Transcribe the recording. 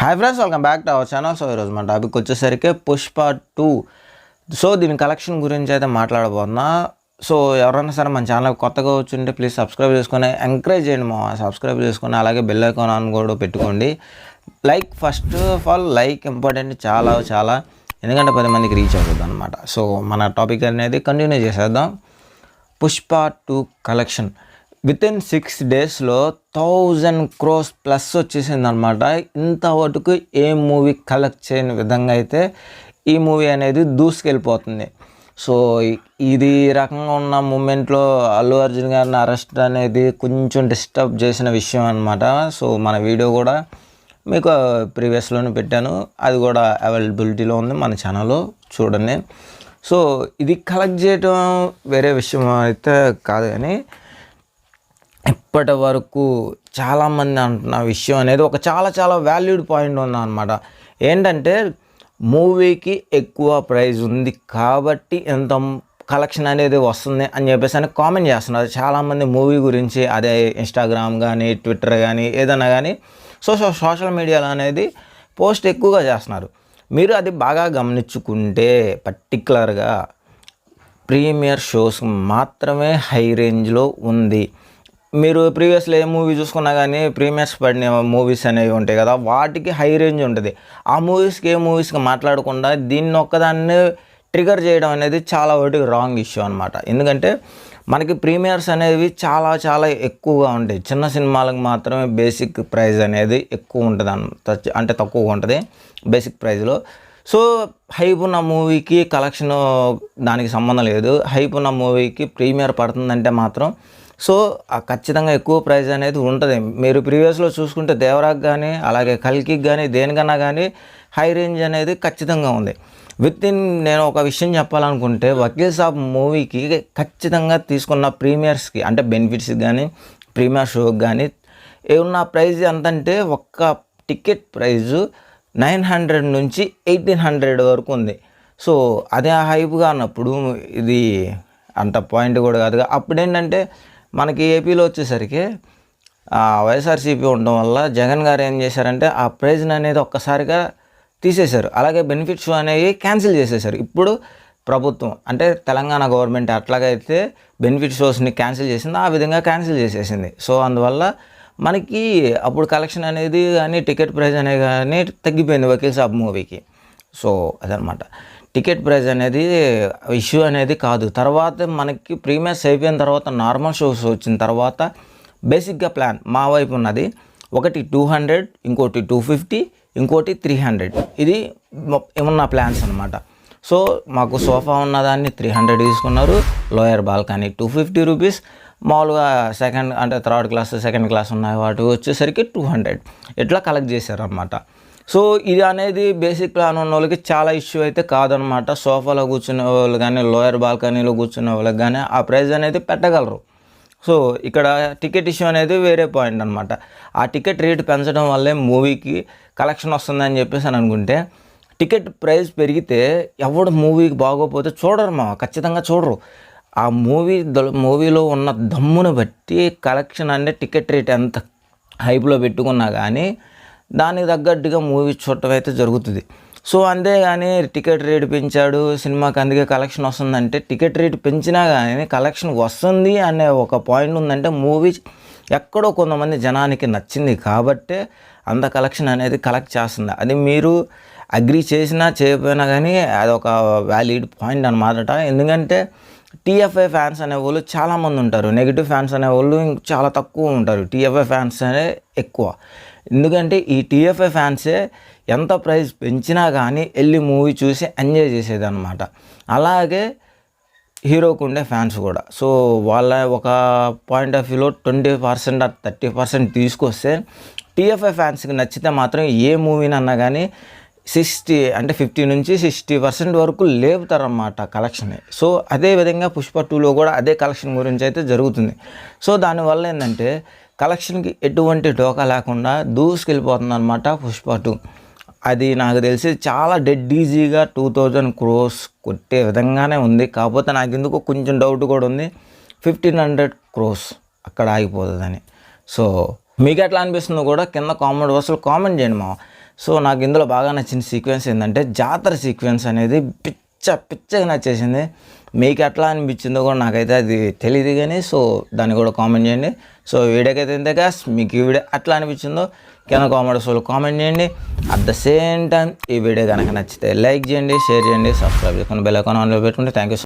Hi friends, welcome back to our channel. So ఈరోజు మన topic వచ్చేసరికి పుష్ప 2. సో దీని కలెక్షన్ గురించి అయితే మాట్లాడబోతున్నా. సో ఎవరైనా సరే మన ఛానల్ కొత్తగా వచ్చింటే ప్లీజ్ సబ్స్క్రైబ్ చేసుకొని ఎంకరేజ్ చేయండి. సబ్స్క్రైబ్ చేసుకొని అలాగే బెల్ ఐకాన్ ఆన్ కూడా పెట్టుకోండి. Like first of all like important, చాలా ఎందుకంటే 10 మందికి రీచ్ అవుతుంది అనమాట. సో మన టాపిక్ అనేది కంటిన్యూ చేసేద్దాం. పుష్ప 2 కలెక్షన్ వితిన్ 6 డేస్లో 1000 crores ప్లస్ వచ్చేసింది అనమాట. ఇంతవరకు ఏ మూవీ కలెక్ట్ చేయని విధంగా అయితే ఈ మూవీ అనేది దూసుకెళ్ళిపోతుంది. సో ఇది రకంగా ఉన్న మూమెంట్లో అల్లు అర్జున్ గారిని అరెస్ట్ అనేది కొంచెం డిస్టర్బ్ చేసిన విషయం అనమాట. సో మన వీడియో కూడా మీకు ప్రీవియస్లోనే పెట్టాను, అది కూడా అవైలబిలిటీలో ఉంది మన ఛానల్లో, చూడండి. సో ఇది కలెక్ట్ చేయడం వేరే విషయం అయితే కాదు, కానీ ఇప్పటి వరకు చాలామంది అంటున్న విషయం అనేది ఒక చాలా వాల్యూడ్ పాయింట్ ఉందన్నమాట. ఏంటంటే మూవీకి ఎక్కువ ప్రైజ్ ఉంది కాబట్టి ఎంత కలెక్షన్ అనేది వస్తుంది అని చెప్పేసి అని కామెంట్ చేస్తున్నారు చాలామంది మూవీ గురించి. అదే ఇన్స్టాగ్రామ్ కానీ ట్విట్టర్ కానీ ఏదైనా కానీ సోషల్ మీడియాలో అనేది పోస్ట్ ఎక్కువగా చేస్తున్నారు. మీరు అది బాగా గమనించుకుంటే పర్టికులర్గా ప్రీమియర్ షోస్ మాత్రమే హై రేంజ్లో ఉంది. మీరు ప్రీవియస్లో ఏ మూవీ చూసుకున్నా కానీ ప్రీమియర్స్ పడిన మూవీస్ అనేవి ఉంటాయి కదా, వాటికి హై రేంజ్ ఉంటుంది. ఆ మూవీస్కి ఏ మూవీస్కి మాట్లాడకుండా దీన్ని ఒక్కదాన్ని ట్రిగర్ చేయడం అనేది చాలా వాటికి రాంగ్ ఇష్యూ అనమాట. ఎందుకంటే మనకి ప్రీమియర్స్ అనేవి చాలా ఎక్కువగా ఉంటాయి. చిన్న సినిమాలకు మాత్రమే బేసిక్ ప్రైస్ అనేది ఎక్కువ ఉంటుంది, అంటే తక్కువగా ఉంటుంది బేసిక్ ప్రైస్లో. సో హైప్ ఉన్న మూవీకి కలెక్షన్ దానికి సంబంధం లేదు. హైప్ ఉన్న మూవీకి ప్రీమియర్ పడుతుందంటే మాత్రం సో ఖచ్చితంగా ఎక్కువ ప్రైస్ అనేది ఉంటుంది. మీరు ప్రీవియస్లో చూసుకుంటే దేవరాకి కానీ అలాగే కల్కి కానీ దేనికన్నా కానీ హై రేంజ్ అనేది ఖచ్చితంగా ఉంది. నేను ఒక విషయం చెప్పాలనుకుంటే వకీల్ సాబ్ మూవీకి ఖచ్చితంగా తీసుకున్న ప్రీమియర్స్కి అంటే బెనిఫిట్స్కి కానీ ప్రీమియర్ షోకి కానీ ఏమన్నా ప్రైజ్ ఎంతంటే ఒక్క టికెట్ ప్రైజు 900 నుంచి 1800 వరకు ఉంది. సో అదే హైప్గా అన్నప్పుడు ఇది అంత పాయింట్ కూడా కాదుగా. అప్పుడు ఏంటంటే మనకి ఏపీలో వచ్చేసరికి వైఎస్ఆర్సీపీ ఉండడం వల్ల జగన్ గారు ఏం చేశారంటే ఆ ప్రైజ్ని అనేది ఒక్కసారిగా తీసేశారు. అలాగే బెనిఫిట్ షో అనేవి క్యాన్సిల్ చేసేసారు. ఇప్పుడు ప్రభుత్వం అంటే తెలంగాణ గవర్నమెంట్ అట్లాగైతే బెనిఫిట్ షోస్ని క్యాన్సిల్ చేసింది, ఆ విధంగా క్యాన్సిల్ చేసేసింది. సో అందువల్ల మనకి అప్పుడు కలెక్షన్ అనేది కానీ టికెట్ ప్రైస్ అనేది కానీ తగ్గిపోయింది వకీల్ సాబ్ మూవీకి. సో అదనమాట, టికెట్ ప్రైస్ అనేది ఇష్యూ అనేది కాదు. తర్వాత మనకి ప్రీమియర్స్ అయిపోయిన తర్వాత నార్మల్ షోస్ వచ్చిన తర్వాత బేసిక్గా ప్లాన్ మా వైపు ఉన్నది. ఒకటి 200, ఇంకోటి 250, ఇంకోటి 300. ఇది ఏమన్నా ప్లాన్స్ అనమాట. సో మాకు సోఫా ఉన్నదాన్ని 300 తీసుకున్నారు, లోయర్ బాల్కనీ 250 రూపీస్, మామూలుగా థర్డ్ క్లాస్ సెకండ్ క్లాస్ ఉన్నాయి వాటి వచ్చేసరికి 200 ఇట్లా కలెక్ట్ చేశారనమాట. సో ఇది అనేది బేసిక్ ప్లాన్ ఉన్న వాళ్ళకి చాలా ఇష్యూ అయితే కాదనమాట. సోఫాలో కూర్చునే వాళ్ళు కానీ లోయర్ బాల్కనీలో కూర్చునే వాళ్ళకి కానీ ఆ ప్రైస్ అనేది పెట్టగలరు. సో ఇక్కడ టికెట్ ఇష్యూ అనేది వేరే పాయింట్ అనమాట. ఆ టికెట్ రేటు పెంచడం వల్లే మూవీకి కలెక్షన్ వస్తుందని చెప్పేసి అని అనుకుంటే, టికెట్ ప్రైస్ పెరిగితే ఎవడు మూవీకి బాగోపోతే చూడరు, ఖచ్చితంగా చూడరు. ఆ మూవీలో ఉన్న దమ్మును బట్టి కలెక్షన్ అంటే టికెట్ రేట్ ఎంత హైప్లో పెట్టుకున్నా కానీ దానికి తగ్గట్టుగా మూవీ చూడటం అయితే జరుగుతుంది. సో అంతేగాని టికెట్ రేటు పెంచాడు సినిమాకి అందుకే కలెక్షన్ వస్తుందంటే, టికెట్ రేటు పెంచినా కానీ కలెక్షన్ వస్తుంది అనే ఒక పాయింట్ ఉందంటే మూవీ ఎక్కడో కొంతమంది జనానికి నచ్చింది కాబట్టే అంత కలెక్షన్ అనేది కలెక్ట్ చేస్తుంది. అది మీరు అగ్రీ చేసినా చేయకపోయినా కానీ అదొక వ్యాలిడ్ పాయింట్ అన్నమాట. ఎందుకంటే టీఎఫ్ఐ ఫ్యాన్స్ అనేవాళ్ళు చాలామంది ఉంటారు, నెగిటివ్ ఫ్యాన్స్ అనేవాళ్ళు చాలా తక్కువ ఉంటారు, టీఎఫ్ఐ ఫ్యాన్స్ అనే ఎక్కువ. ఎందుకంటే ఈ టీఎఫ్ఐ ఫ్యాన్సే ఎంత ప్రైస్ పెంచినా కానీ వెళ్ళి మూవీ చూసి ఎంజాయ్ చేసేది అనమాట. అలాగే హీరోకు ఉండే ఫ్యాన్స్ కూడా. సో వాళ్ళ ఒక పాయింట్ ఆఫ్ వ్యూలో 20% 30% తీసుకొస్తే టీఎఫ్ఐ ఫ్యాన్స్కి నచ్చితే మాత్రం ఏ మూవీనన్నా కానీ 50 నుంచి 60% వరకు లేపుతారన్నమాట కలెక్షన్. సో అదేవిధంగా పుష్ప 2లో కూడా అదే కలెక్షన్ గురించి అయితే జరుగుతుంది. సో దానివల్ల ఏంటంటే కలెక్షన్కి ఎటువంటి డోకా లేకుండా దూసుకెళ్ళిపోతుంది అనమాట పుష్ప 2. అది నాకు తెలిసి చాలా డెడ్ ఈజీగా 2000 crores కొట్టే విధంగానే ఉంది. కాకపోతే నాకు ఎందుకు కొంచెం డౌట్ కూడా ఉంది, 1500 crores అక్కడ ఆగిపోతుందని. సో మీకు ఎట్లా అనిపిస్తుందో కూడా కింద కామెంట్ బాక్స్లో కామెంట్ చేయండి. సో నాకు ఇందులో బాగా నచ్చిన సీక్వెన్స్ ఏంటంటే జాతర సీక్వెన్స్ అనేది పిచ్చగా నచ్చేసింది. మీకు ఎట్లా అనిపించిందో కూడా నాకైతే అది తెలియదు కానీ సో దాన్ని కూడా కామెంట్ చేయండి. సో వీడియోకైతే ఇంతే గాయ్స్, మీకు ఈ వీడియో ఎట్లా అనిపించిందో కింద కామెంట్స్లో కామెంట్ చేయండి. అట్ ద సేమ్ టైం ఈ వీడియో కనుక నచ్చితే లైక్ చేయండి, షేర్ చేయండి, సబ్స్క్రైబ్ చేసుకొని బెల్ ఐకాన్ ఆన్లో పెట్టుకుంటే థ్యాంక్ యూ.